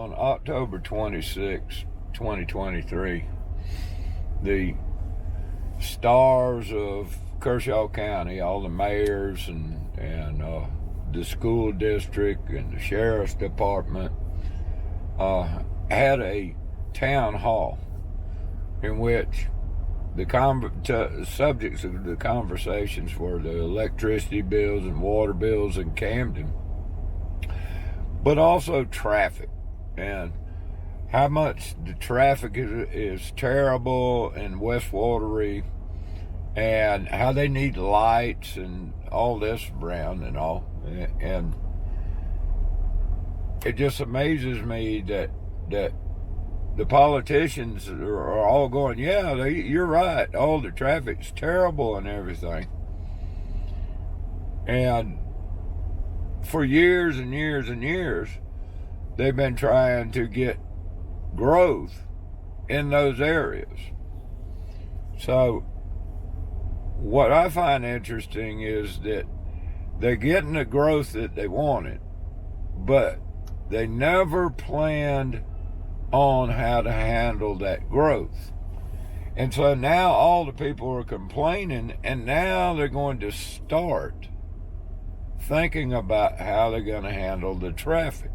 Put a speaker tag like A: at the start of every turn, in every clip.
A: on October 26, 2023, the stars of Kershaw County, all the mayors and the school district and the sheriff's department, had a town hall in which the subjects of the conversations were the electricity bills and water bills in Camden, but also traffic and how much the traffic is terrible in West Wateree, and how they need lights and all this around and all. And it just amazes me that the politicians are all going, yeah, you're right, all the traffic's terrible and everything. And for years and years and years, they've been trying to get growth in those areas. So what I find interesting is that they're getting the growth that they wanted, but they never planned on how to handle that growth. And so now all the people are complaining, and now they're going to start thinking about how they're going to handle the traffic.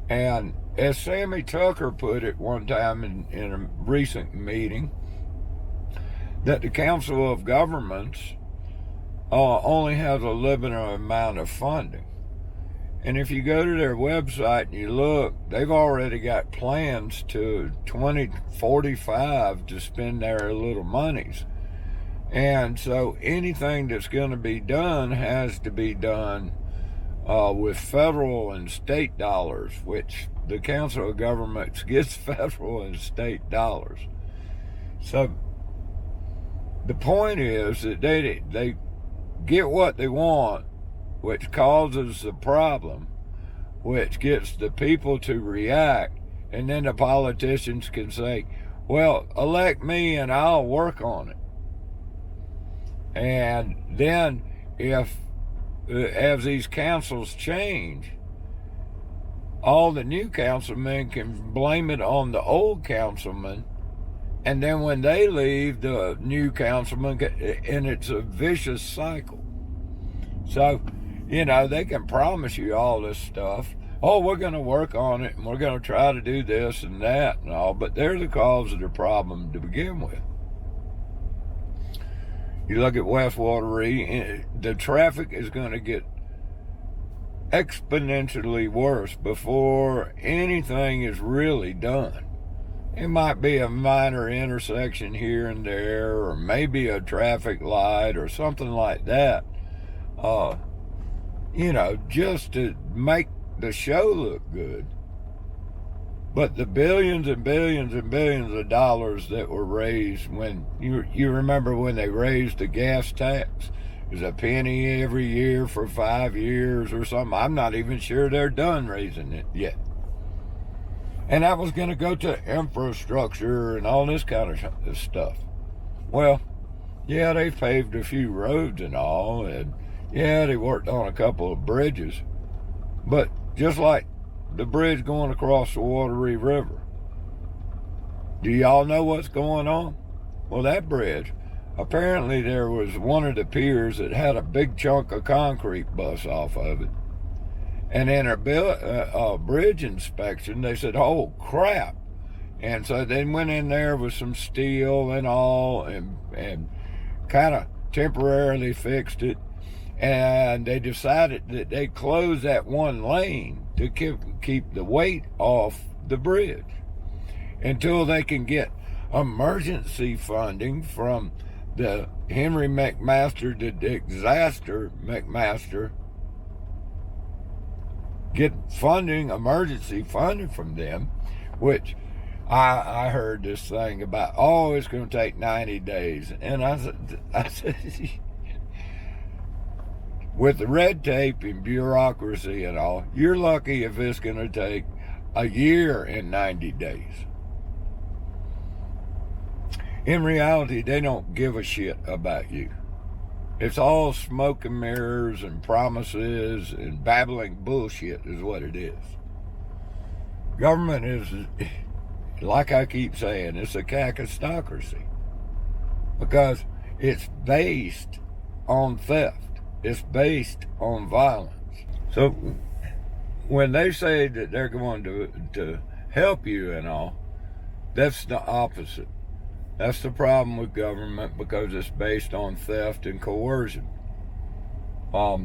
A: And as Sammy Tucker put it one time in a recent meeting, that the Council of Governments only has a limited amount of funding. And if you go to their website and you look, they've already got plans to 2045 to spend their little monies. And so anything that's going to be done has to be done with federal and state dollars, which the Council of Governments gets federal and state dollars. So the point is that they get what they want, which causes the problem, which gets the people to react, and then the politicians can say, well, elect me and I'll work on it. And then as these councils change, all the new councilmen can blame it on the old councilman, and then when they leave, the new councilman, and it's a vicious cycle. So, they can promise you all this stuff. Oh, we're going to work on it, and we're going to try to do this and that and all, but they're the cause of the problem to begin with. You look at West Wateree, the traffic is going to get exponentially worse before anything is really done. It might be a minor intersection here and there, or maybe a traffic light or something like that, just to make the show look good. But the billions and billions and billions of dollars that were raised when you remember when they raised the gas tax, it was a penny every year for 5 years or something. I'm not even sure they're done raising it yet. And that was going to go to infrastructure and all this kind of stuff. Well, yeah, they paved a few roads and all, and yeah, they worked on a couple of bridges. But just like the bridge going across the Wateree River, do y'all know what's going on? Well, that bridge, apparently there was one of the piers that had a big chunk of concrete bust off of it. And in a bridge inspection, they said, oh, crap. And so they went in there with some steel and all and kind of temporarily fixed it. And they decided that they'd close that one lane to keep the weight off the bridge until they can get emergency funding from the Henry McMaster, the disaster McMaster, get emergency funding from them, which I heard this thing about, it's going to take 90 days. And I said, with the red tape and bureaucracy and all, you're lucky if it's going to take a year and 90 days. In reality, they don't give a shit about you. It's all smoke and mirrors and promises and babbling bullshit is what it is. Government is, like I keep saying, it's a kakistocracy because it's based on theft. It's based on violence. So when they say that they're going to help you and all, that's the opposite. That's the problem with government because it's based on theft and coercion.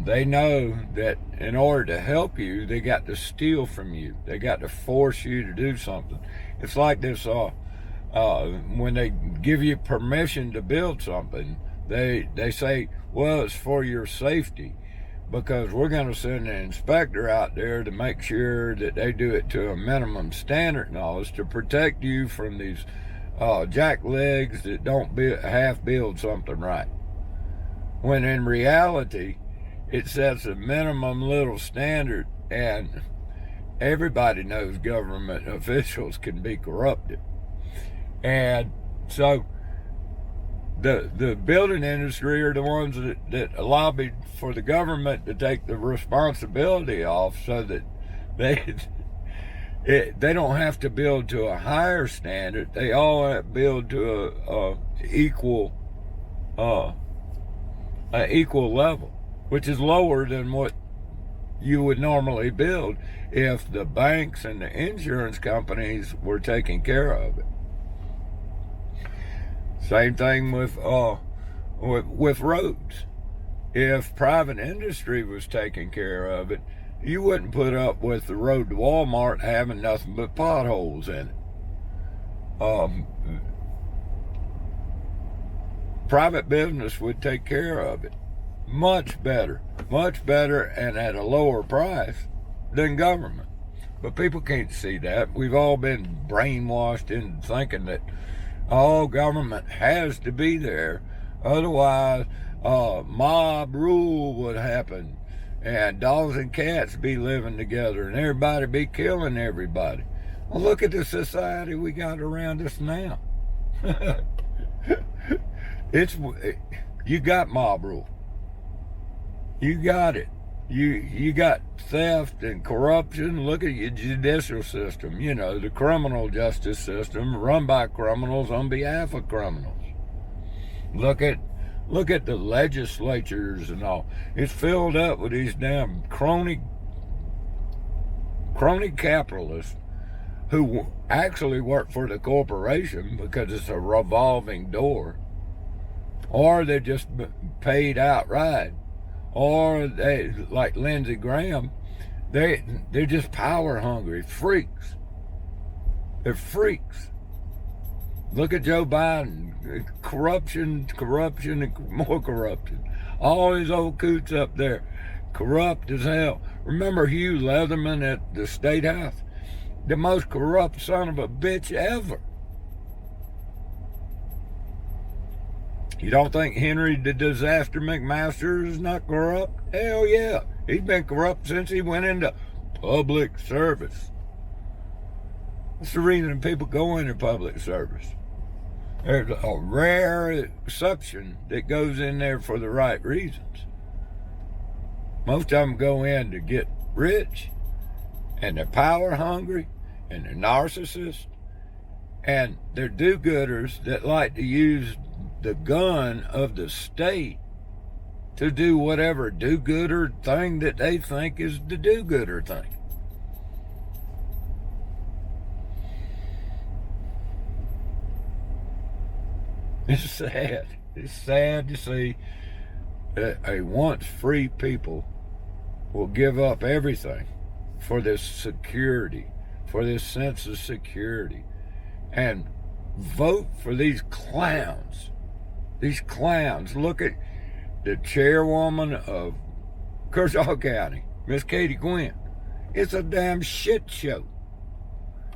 A: They know that in order to help you, they got to steal from you. They got to force you to do something. It's like this, when they give you permission to build something, they say, well, it's for your safety because we're going to send an inspector out there to make sure that they do it to a minimum standard and all this to protect you from these jacklegs that don't half build something right. When in reality, it sets a minimum little standard, and everybody knows government officials can be corrupted. And so the building industry are the ones that lobbied for the government to take the responsibility off so that they don't have to build to a higher standard. They all build to a equal level, which is lower than what you would normally build if the banks and the insurance companies were taking care of it. Same thing with roads. If private industry was taking care of it, you wouldn't put up with the road to Walmart having nothing but potholes in it. Private business would take care of it much better, and at a lower price than government. But people can't see that. We've all been brainwashed into thinking that government has to be there, otherwise mob rule would happen and dogs and cats be living together and everybody be killing everybody. Well, look at the society we got around us now. You got mob rule. You got it. You got theft and corruption. Look at your judicial system. You know, the criminal justice system run by criminals on behalf of criminals. Look at the legislatures and all. It's filled up with these damn crony capitalists who actually work for the corporation because it's a revolving door, or they're just paid outright. Or they, like Lindsey Graham, they're just power hungry freaks. They're freaks. Look at Joe Biden, corruption, and more corruption. All these old coots up there, corrupt as hell. Remember Hugh Leatherman at the State House? The most corrupt son of a bitch ever. You don't think Henry the Disaster McMaster is not corrupt? Hell yeah. He's been corrupt since he went into public service. That's the reason people go into public service. There's a rare exception that goes in there for the right reasons. Most of them go in to get rich, and they're power hungry, and they're narcissists, and they're do-gooders that like to use the gun of the state to do whatever do-gooder thing that they think is the do-gooder thing. It's sad. It's sad to see that a once free people will give up everything for this security, for this sense of security, and vote for these clowns. These clowns. Look at the chairwoman of Kershaw County, Miss Katie Quinn. It's a damn shit show.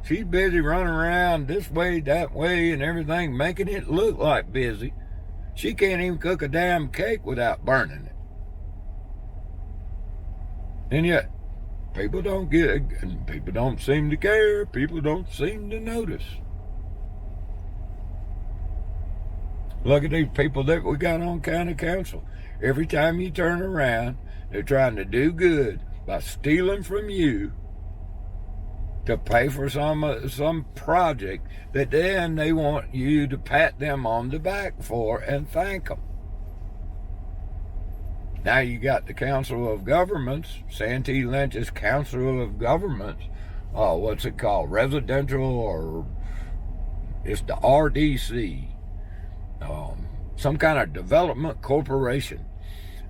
A: She's busy running around this way, that way, and everything, making it look like busy. She can't even cook a damn cake without burning it. And yet, people don't get it, and people don't seem to care. People don't seem to notice. Look at these people that we got on county council. Every time you turn around, they're trying to do good by stealing from you to pay for some project that then they want you to pat them on the back for and thank them. Now you got the Council of Governments, Santee Lynch's Council of Governments, what's it called, residential, or it's the RDC, some kind of development corporation,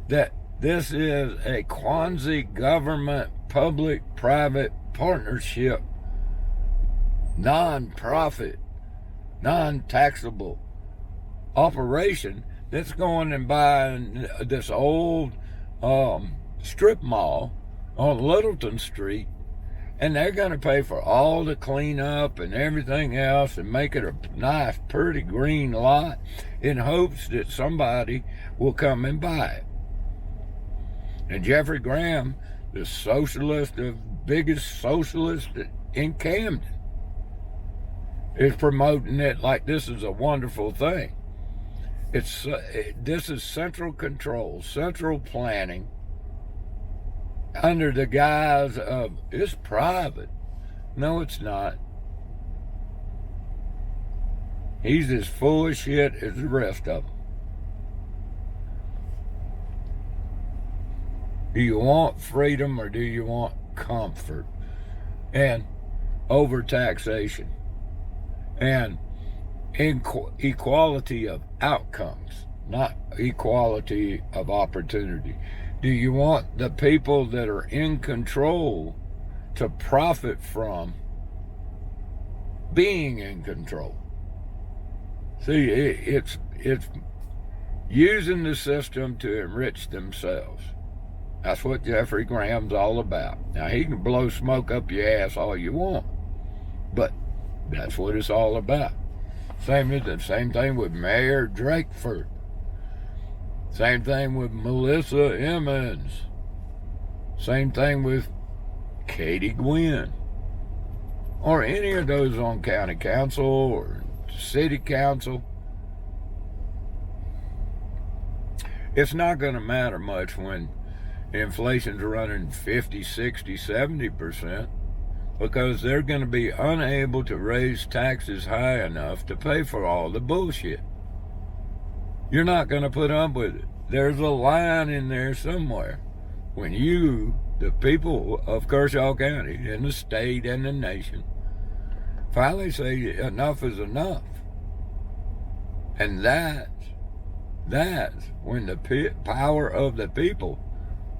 A: that this is a quasi-government public-private partnership, non-profit, non-taxable operation that's going and buying this old strip mall on Littleton Street, and they're going to pay for all the cleanup and everything else and make it a nice, pretty green lot in hopes that somebody will come and buy it. And Jeffrey Graham, the socialist, the biggest socialist in Camden, is promoting it like this is a wonderful thing. This is central control, central planning, under the guise of it's private. No, it's not. He's as full of shit as the rest of them. Do you want freedom or do you want comfort and overtaxation and equality of outcomes, not equality of opportunity? Do you want the people that are in control to profit from being in control? See, it's using the system to enrich themselves. That's what Jeffrey Graham's all about. Now, he can blow smoke up your ass all you want, but that's what it's all about. Same thing with Mayor Drakeford. Same thing with Melissa Emmons. Same thing with Katie Gwynn. Or any of those on county council or city council. It's not going to matter much when inflation's running 50, 60, 70%, because they're going to be unable to raise taxes high enough to pay for all the bullshit. You're not going to put up with it. There's a line in there somewhere when you, the people of Kershaw County and the state and the nation, finally say enough is enough. And that's when the power of the people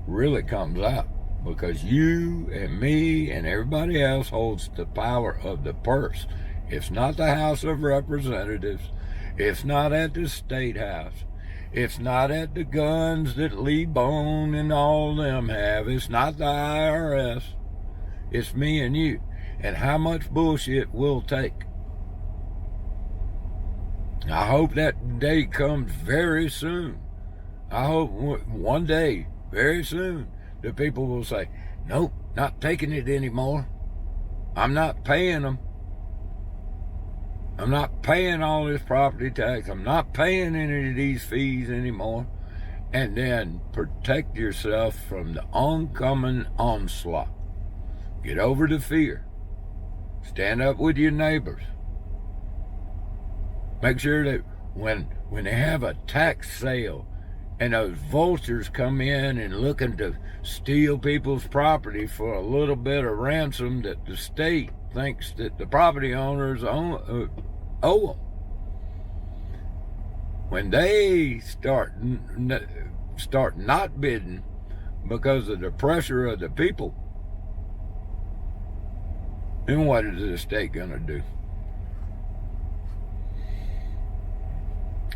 A: really comes out, because you and me and everybody else holds the power of the purse. It's not the House of Representatives. It's not at the State House. It's not at the guns that Lee Bone and all them have. It's not the IRS. It's me and you. And how much bullshit we'll take. I hope that day comes very soon. I hope one day, very soon, the people will say, nope, not taking it anymore. I'm not paying them. I'm not paying all this property tax. I'm not paying any of these fees anymore. And then protect yourself from the oncoming onslaught. Get over the fear. Stand up with your neighbors. Make sure that when they have a tax sale and those vultures come in and looking to steal people's property for a little bit of ransom that the state thinks that the property owners owe them. When they start not bidding because of the pressure of the people, then what is the state going to do?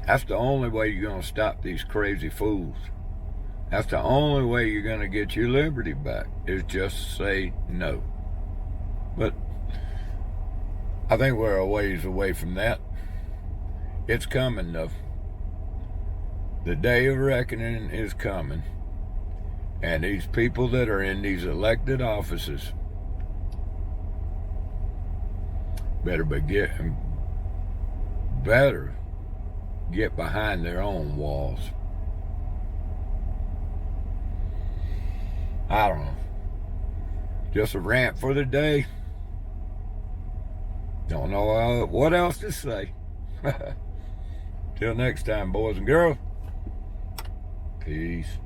A: That's the only way you're going to stop these crazy fools. That's the only way you're going to get your liberty back, is just say no. But I think we're a ways away from that. It's coming, though. The day of reckoning is coming. And these people that are in these elected offices better get behind their own walls. I don't know. Just a rant for the day. Don't know what else to say. Till next time, boys and girls. Peace.